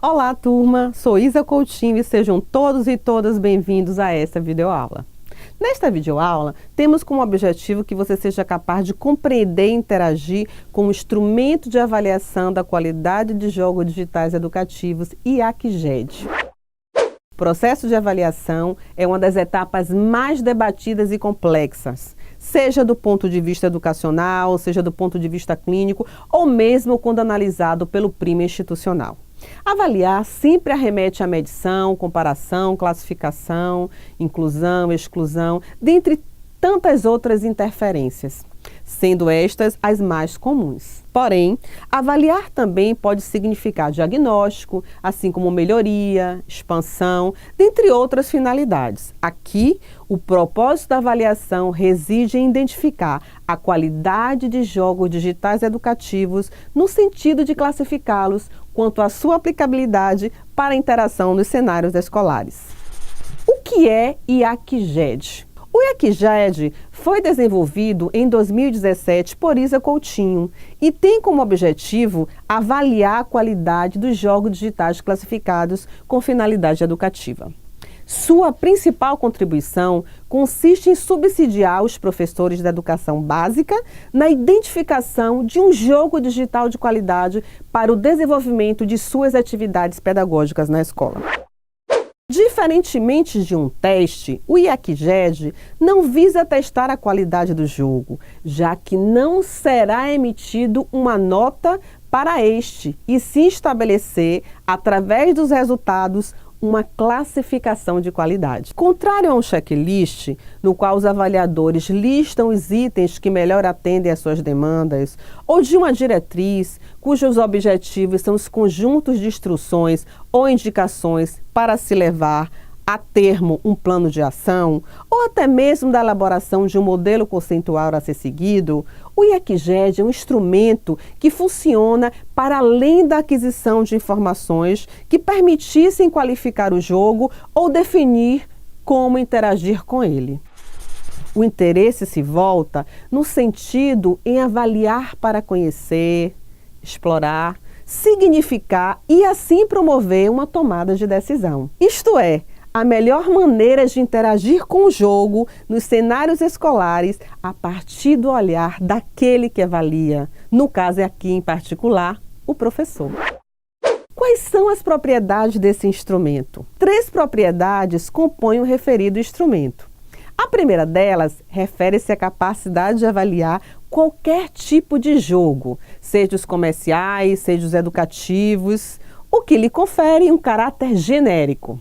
Olá, turma! Sou Isa Coutinho e sejam todos e todas bem-vindos a esta videoaula. Nesta videoaula, temos como objetivo que você seja capaz de compreender e interagir com o instrumento de avaliação da qualidade de jogos digitais educativos IACGED. O processo de avaliação é uma das etapas mais debatidas e complexas, seja do ponto de vista educacional, seja do ponto de vista clínico, ou mesmo quando analisado pelo primo institucional. Avaliar sempre arremete à medição, comparação, classificação, inclusão, exclusão, dentre tantas outras interferências, sendo estas as mais comuns. Porém, avaliar também pode significar diagnóstico, assim como melhoria, expansão, dentre outras finalidades. Aqui, o propósito da avaliação reside em identificar a qualidade de jogos digitais educativos no sentido de classificá-los quanto à sua aplicabilidade para a interação nos cenários escolares. O que é IACGED? O IACGED foi desenvolvido em 2017 por Isa Coutinho e tem como objetivo avaliar a qualidade dos jogos digitais classificados com finalidade educativa. Sua principal contribuição consiste em subsidiar os professores da educação básica na identificação de um jogo digital de qualidade para o desenvolvimento de suas atividades pedagógicas na escola. Diferentemente de um teste, o IACGED não visa testar a qualidade do jogo, já que não será emitido uma nota para este e se estabelecer, através dos resultados, uma classificação de qualidade. Contrário a um checklist, no qual os avaliadores listam os itens que melhor atendem às suas demandas, ou de uma diretriz, cujos objetivos são os conjuntos de instruções ou indicações para se levar a termo um plano de ação, ou até mesmo da elaboração de um modelo conceitual a ser seguido, o IACGED é um instrumento que funciona para além da aquisição de informações que permitissem qualificar o jogo ou definir como interagir com ele. O interesse se volta no sentido em avaliar para conhecer, explorar, significar e assim promover uma tomada de decisão. Isto é, a melhor maneira de interagir com o jogo nos cenários escolares a partir do olhar daquele que avalia, no caso aqui em particular, o professor. Quais são as propriedades desse instrumento? 3 propriedades compõem o referido instrumento. A primeira delas refere-se à capacidade de avaliar qualquer tipo de jogo, seja os comerciais, seja os educativos, o que lhe confere um caráter genérico.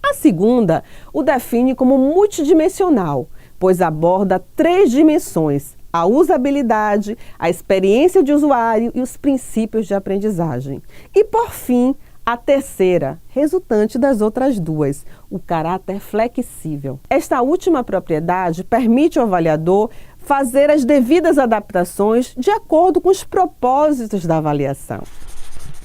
A segunda o define como multidimensional, pois aborda 3 dimensões: a usabilidade, a experiência de usuário e os princípios de aprendizagem. E, por fim, a terceira, resultante das outras 2, o caráter flexível. Esta última propriedade permite ao avaliador fazer as devidas adaptações de acordo com os propósitos da avaliação.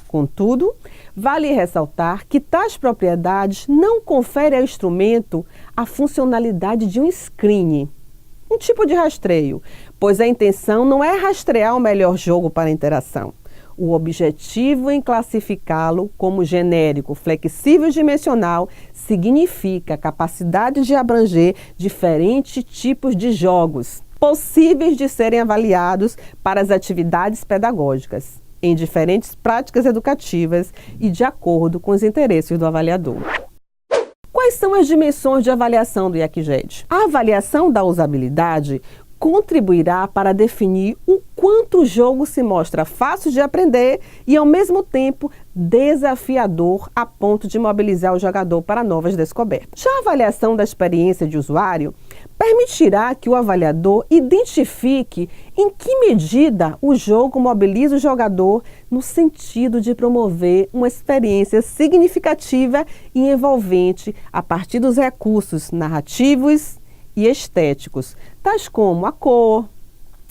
Contudo, vale ressaltar que tais propriedades não conferem ao instrumento a funcionalidade de um screening, um tipo de rastreio, pois a intenção não é rastrear o melhor jogo para a interação. O objetivo em classificá-lo como genérico, flexível e dimensional significa a capacidade de abranger diferentes tipos de jogos, possíveis de serem avaliados para as atividades pedagógicas, em diferentes práticas educativas e de acordo com os interesses do avaliador. Quais são as dimensões de avaliação do IACGED? A avaliação da usabilidade contribuirá para definir o quanto o jogo se mostra fácil de aprender e, ao mesmo tempo, desafiador a ponto de mobilizar o jogador para novas descobertas. Já a avaliação da experiência de usuário permitirá que o avaliador identifique em que medida o jogo mobiliza o jogador no sentido de promover uma experiência significativa e envolvente a partir dos recursos narrativos e estéticos, tais como a cor,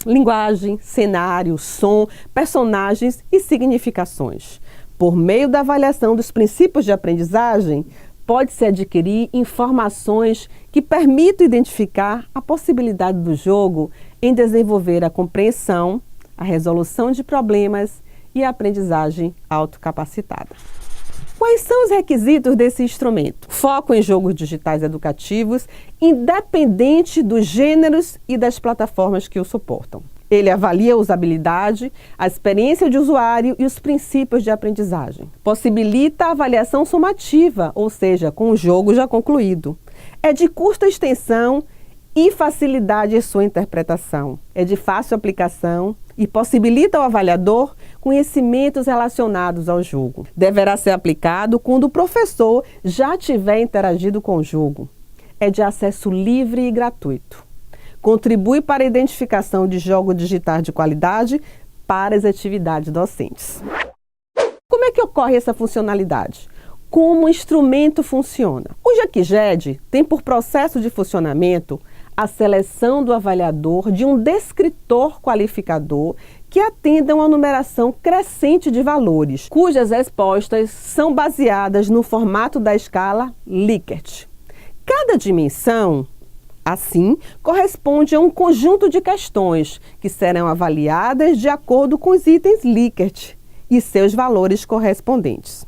linguagem, cenário, som, personagens e significações. Por meio da avaliação dos princípios de aprendizagem, pode-se adquirir informações que permitam identificar a possibilidade do jogo em desenvolver a compreensão, a resolução de problemas e a aprendizagem autocapacitada. Quais são os requisitos desse instrumento? Foco em jogos digitais educativos, independente dos gêneros e das plataformas que o suportam. Ele avalia a usabilidade, a experiência de usuário e os princípios de aprendizagem. Possibilita a avaliação sumativa, ou seja, com o jogo já concluído. É de curta extensão e facilidade em sua interpretação. É de fácil aplicação e possibilita ao avaliador conhecimentos relacionados ao jogo. Deverá ser aplicado quando o professor já tiver interagido com o jogo. É de acesso livre e gratuito. Contribui para a identificação de jogos digitais de qualidade para as atividades docentes. Como é que ocorre essa funcionalidade? Como o instrumento funciona? O JAQGED tem por processo de funcionamento a seleção do avaliador de um descritor qualificador que atenda a uma numeração crescente de valores, cujas respostas são baseadas no formato da escala Likert. Cada dimensão, assim, corresponde a um conjunto de questões que serão avaliadas de acordo com os itens Likert e seus valores correspondentes.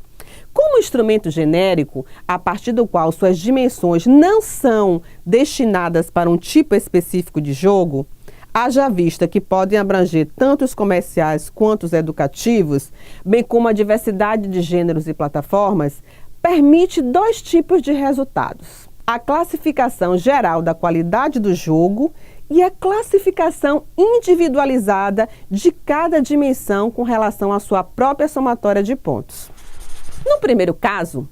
Como instrumento genérico, a partir do qual suas dimensões não são destinadas para um tipo específico de jogo, haja vista que podem abranger tanto os comerciais quanto os educativos, bem como a diversidade de gêneros e plataformas, permite dois tipos de resultados: a classificação geral da qualidade do jogo e a classificação individualizada de cada dimensão com relação à sua própria somatória de pontos. No primeiro caso,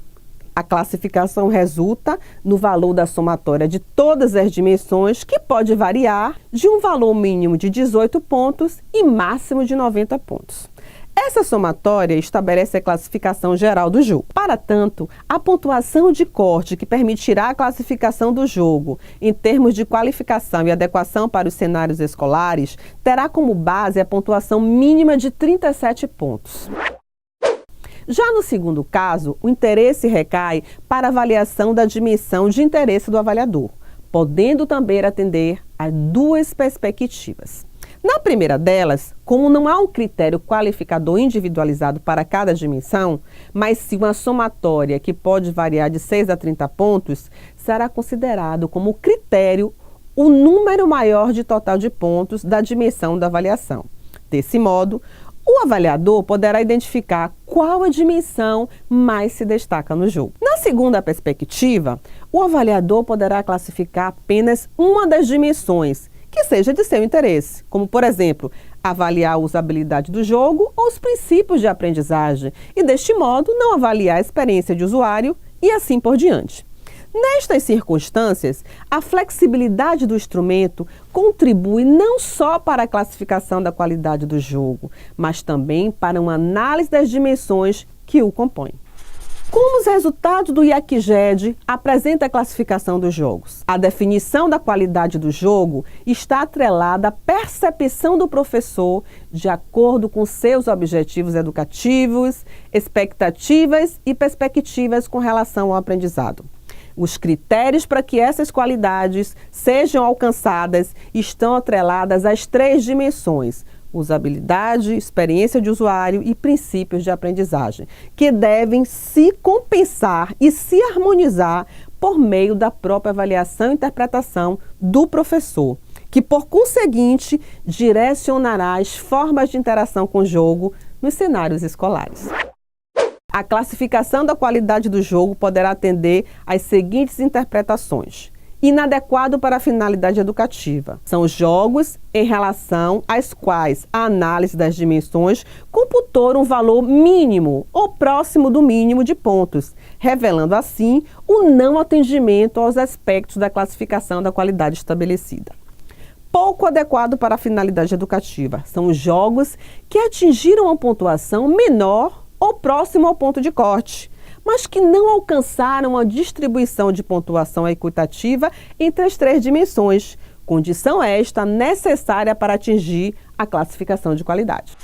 a classificação resulta no valor da somatória de todas as dimensões, que pode variar de um valor mínimo de 18 pontos e máximo de 90 pontos. Essa somatória estabelece a classificação geral do jogo. Para tanto, a pontuação de corte que permitirá a classificação do jogo em termos de qualificação e adequação para os cenários escolares terá como base a pontuação mínima de 37 pontos. Já no segundo caso, o interesse recai para a avaliação da dimensão de interesse do avaliador, podendo também atender a duas perspectivas. Na primeira delas, como não há um critério qualificador individualizado para cada dimensão, mas sim uma somatória que pode variar de 6 a 30 pontos, será considerado como critério o número maior de total de pontos da dimensão da avaliação. Desse modo, o avaliador poderá identificar qual a dimensão mais se destaca no jogo. Na segunda perspectiva, o avaliador poderá classificar apenas uma das dimensões que seja de seu interesse, como, por exemplo, avaliar a usabilidade do jogo ou os princípios de aprendizagem, e deste modo não avaliar a experiência de usuário e assim por diante. Nestas circunstâncias, a flexibilidade do instrumento contribui não só para a classificação da qualidade do jogo, mas também para uma análise das dimensões que o compõem. Como os resultados do JAQGED apresentam a classificação dos jogos? A definição da qualidade do jogo está atrelada à percepção do professor de acordo com seus objetivos educativos, expectativas e perspectivas com relação ao aprendizado. Os critérios para que essas qualidades sejam alcançadas estão atreladas às três dimensões: usabilidade, experiência de usuário e princípios de aprendizagem, que devem se compensar e se harmonizar por meio da própria avaliação e interpretação do professor, que, por conseguinte, direcionará as formas de interação com o jogo nos cenários escolares. A classificação da qualidade do jogo poderá atender às seguintes interpretações: inadequado para a finalidade educativa. São jogos em relação aos quais a análise das dimensões computou um valor mínimo ou próximo do mínimo de pontos, revelando assim o não atendimento aos aspectos da classificação da qualidade estabelecida. Pouco adequado para a finalidade educativa. São os jogos que atingiram uma pontuação menor ou próximo ao ponto de corte, mas que não alcançaram a distribuição de pontuação equitativa entre as três dimensões, condição esta necessária para atingir a classificação de qualidade.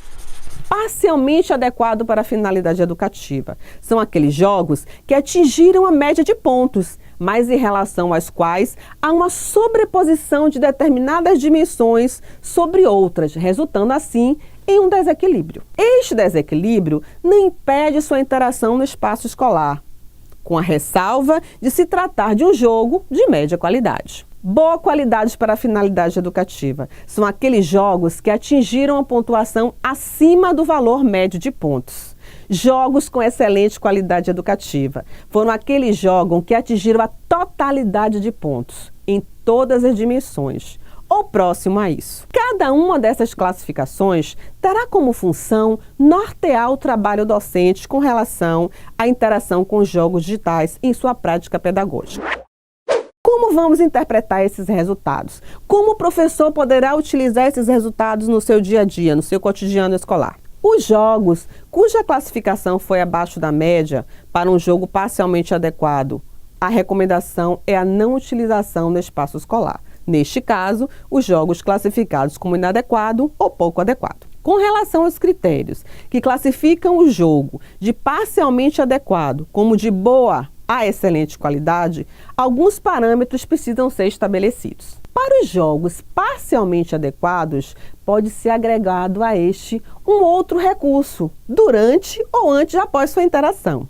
Parcialmente adequado para a finalidade educativa. São aqueles jogos que atingiram a média de pontos, mas em relação aos quais há uma sobreposição de determinadas dimensões sobre outras, resultando assim em um desequilíbrio. Este desequilíbrio não impede sua interação no espaço escolar, com a ressalva de se tratar de um jogo de média qualidade. Boa qualidade para a finalidade educativa são aqueles jogos que atingiram a pontuação acima do valor médio de pontos. Jogos com excelente qualidade educativa foram aqueles jogos que atingiram a totalidade de pontos, em todas as dimensões, ou próximo a isso. Cada uma dessas classificações terá como função nortear o trabalho docente com relação à interação com os jogos digitais em sua prática pedagógica. Como vamos interpretar esses resultados? Como o professor poderá utilizar esses resultados no seu dia a dia, no seu cotidiano escolar? Os jogos cuja classificação foi abaixo da média para um jogo parcialmente adequado, a recomendação é a não utilização no espaço escolar. Neste caso, os jogos classificados como inadequado ou pouco adequado. Com relação aos critérios que classificam o jogo de parcialmente adequado como de boa a excelente qualidade, alguns parâmetros precisam ser estabelecidos. Para os jogos parcialmente adequados, pode ser agregado a este um outro recurso, durante ou antes e após sua interação.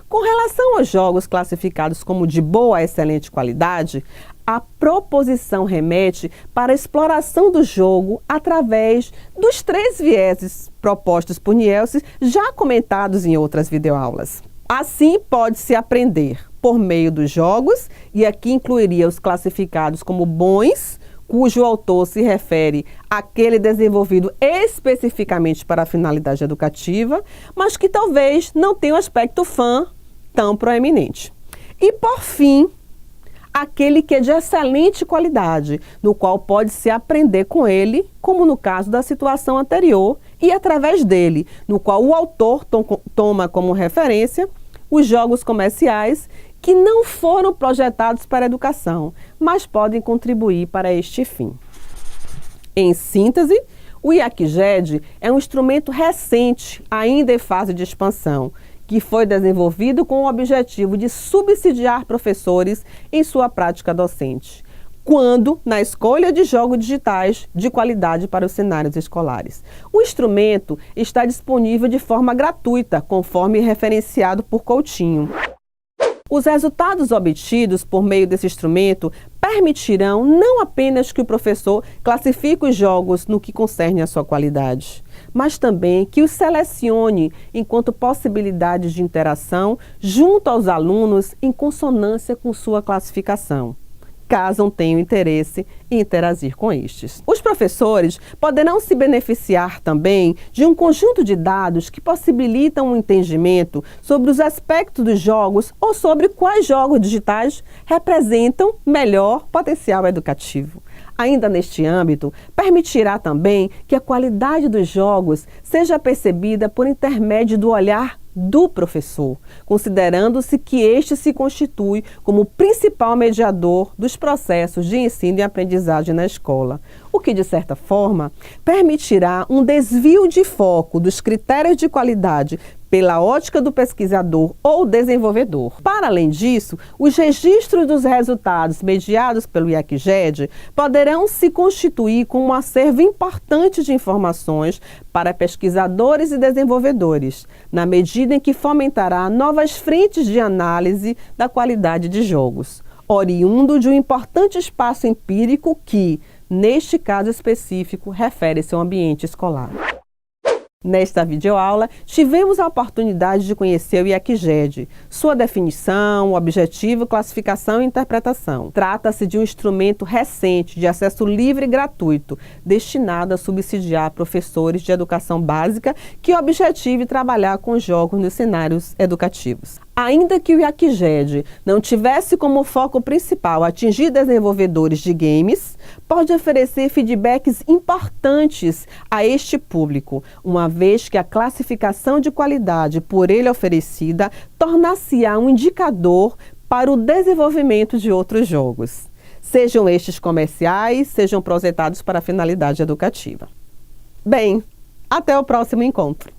Com relação aos jogos classificados como de boa a excelente qualidade, a proposição remete para a exploração do jogo através dos 3 vieses propostos por Nielsen, já comentados em outras videoaulas. Assim, pode-se aprender por meio dos jogos, e aqui incluiria os classificados como bons, cujo autor se refere àquele desenvolvido especificamente para a finalidade educativa, mas que talvez não tenha um aspecto fã tão proeminente. E, por fim, aquele que é de excelente qualidade, no qual pode-se aprender com ele, como no caso da situação anterior, e através dele, no qual o autor toma como referência os jogos comerciais que não foram projetados para a educação, mas podem contribuir para este fim. Em síntese, o IACGED é um instrumento recente, ainda em fase de expansão, que foi desenvolvido com o objetivo de subsidiar professores em sua prática docente, quando na escolha de jogos digitais de qualidade para os cenários escolares. O instrumento está disponível de forma gratuita, conforme referenciado por Coutinho. Os resultados obtidos por meio desse instrumento permitirão não apenas que o professor classifique os jogos no que concerne à sua qualidade, mas também que os selecione enquanto possibilidades de interação junto aos alunos em consonância com sua classificação, caso tenham interesse em interagir com estes. Os professores poderão se beneficiar também de um conjunto de dados que possibilitam um entendimento sobre os aspectos dos jogos ou sobre quais jogos digitais representam melhor potencial educativo. Ainda neste âmbito, permitirá também que a qualidade dos jogos seja percebida por intermédio do olhar do professor, considerando-se que este se constitui como o principal mediador dos processos de ensino e aprendizagem na escola, o que, de certa forma, permitirá um desvio de foco dos critérios de qualidade pela ótica do pesquisador ou desenvolvedor. Para além disso, os registros dos resultados mediados pelo IACGED poderão se constituir como um acervo importante de informações para pesquisadores e desenvolvedores, na medida em que fomentará novas frentes de análise da qualidade de jogos, oriundo de um importante espaço empírico que, neste caso específico, refere-se ao ambiente escolar. Nesta videoaula, tivemos a oportunidade de conhecer o IACGED, sua definição, objetivo, classificação e interpretação. Trata-se de um instrumento recente de acesso livre e gratuito, destinado a subsidiar professores de educação básica que objetive trabalhar com jogos nos cenários educativos. Ainda que o IACGED não tivesse como foco principal atingir desenvolvedores de games, pode oferecer feedbacks importantes a este público, uma vez que a classificação de qualidade por ele oferecida tornar-se-á um indicador para o desenvolvimento de outros jogos, sejam estes comerciais, sejam projetados para a finalidade educativa. Bem, até o próximo encontro!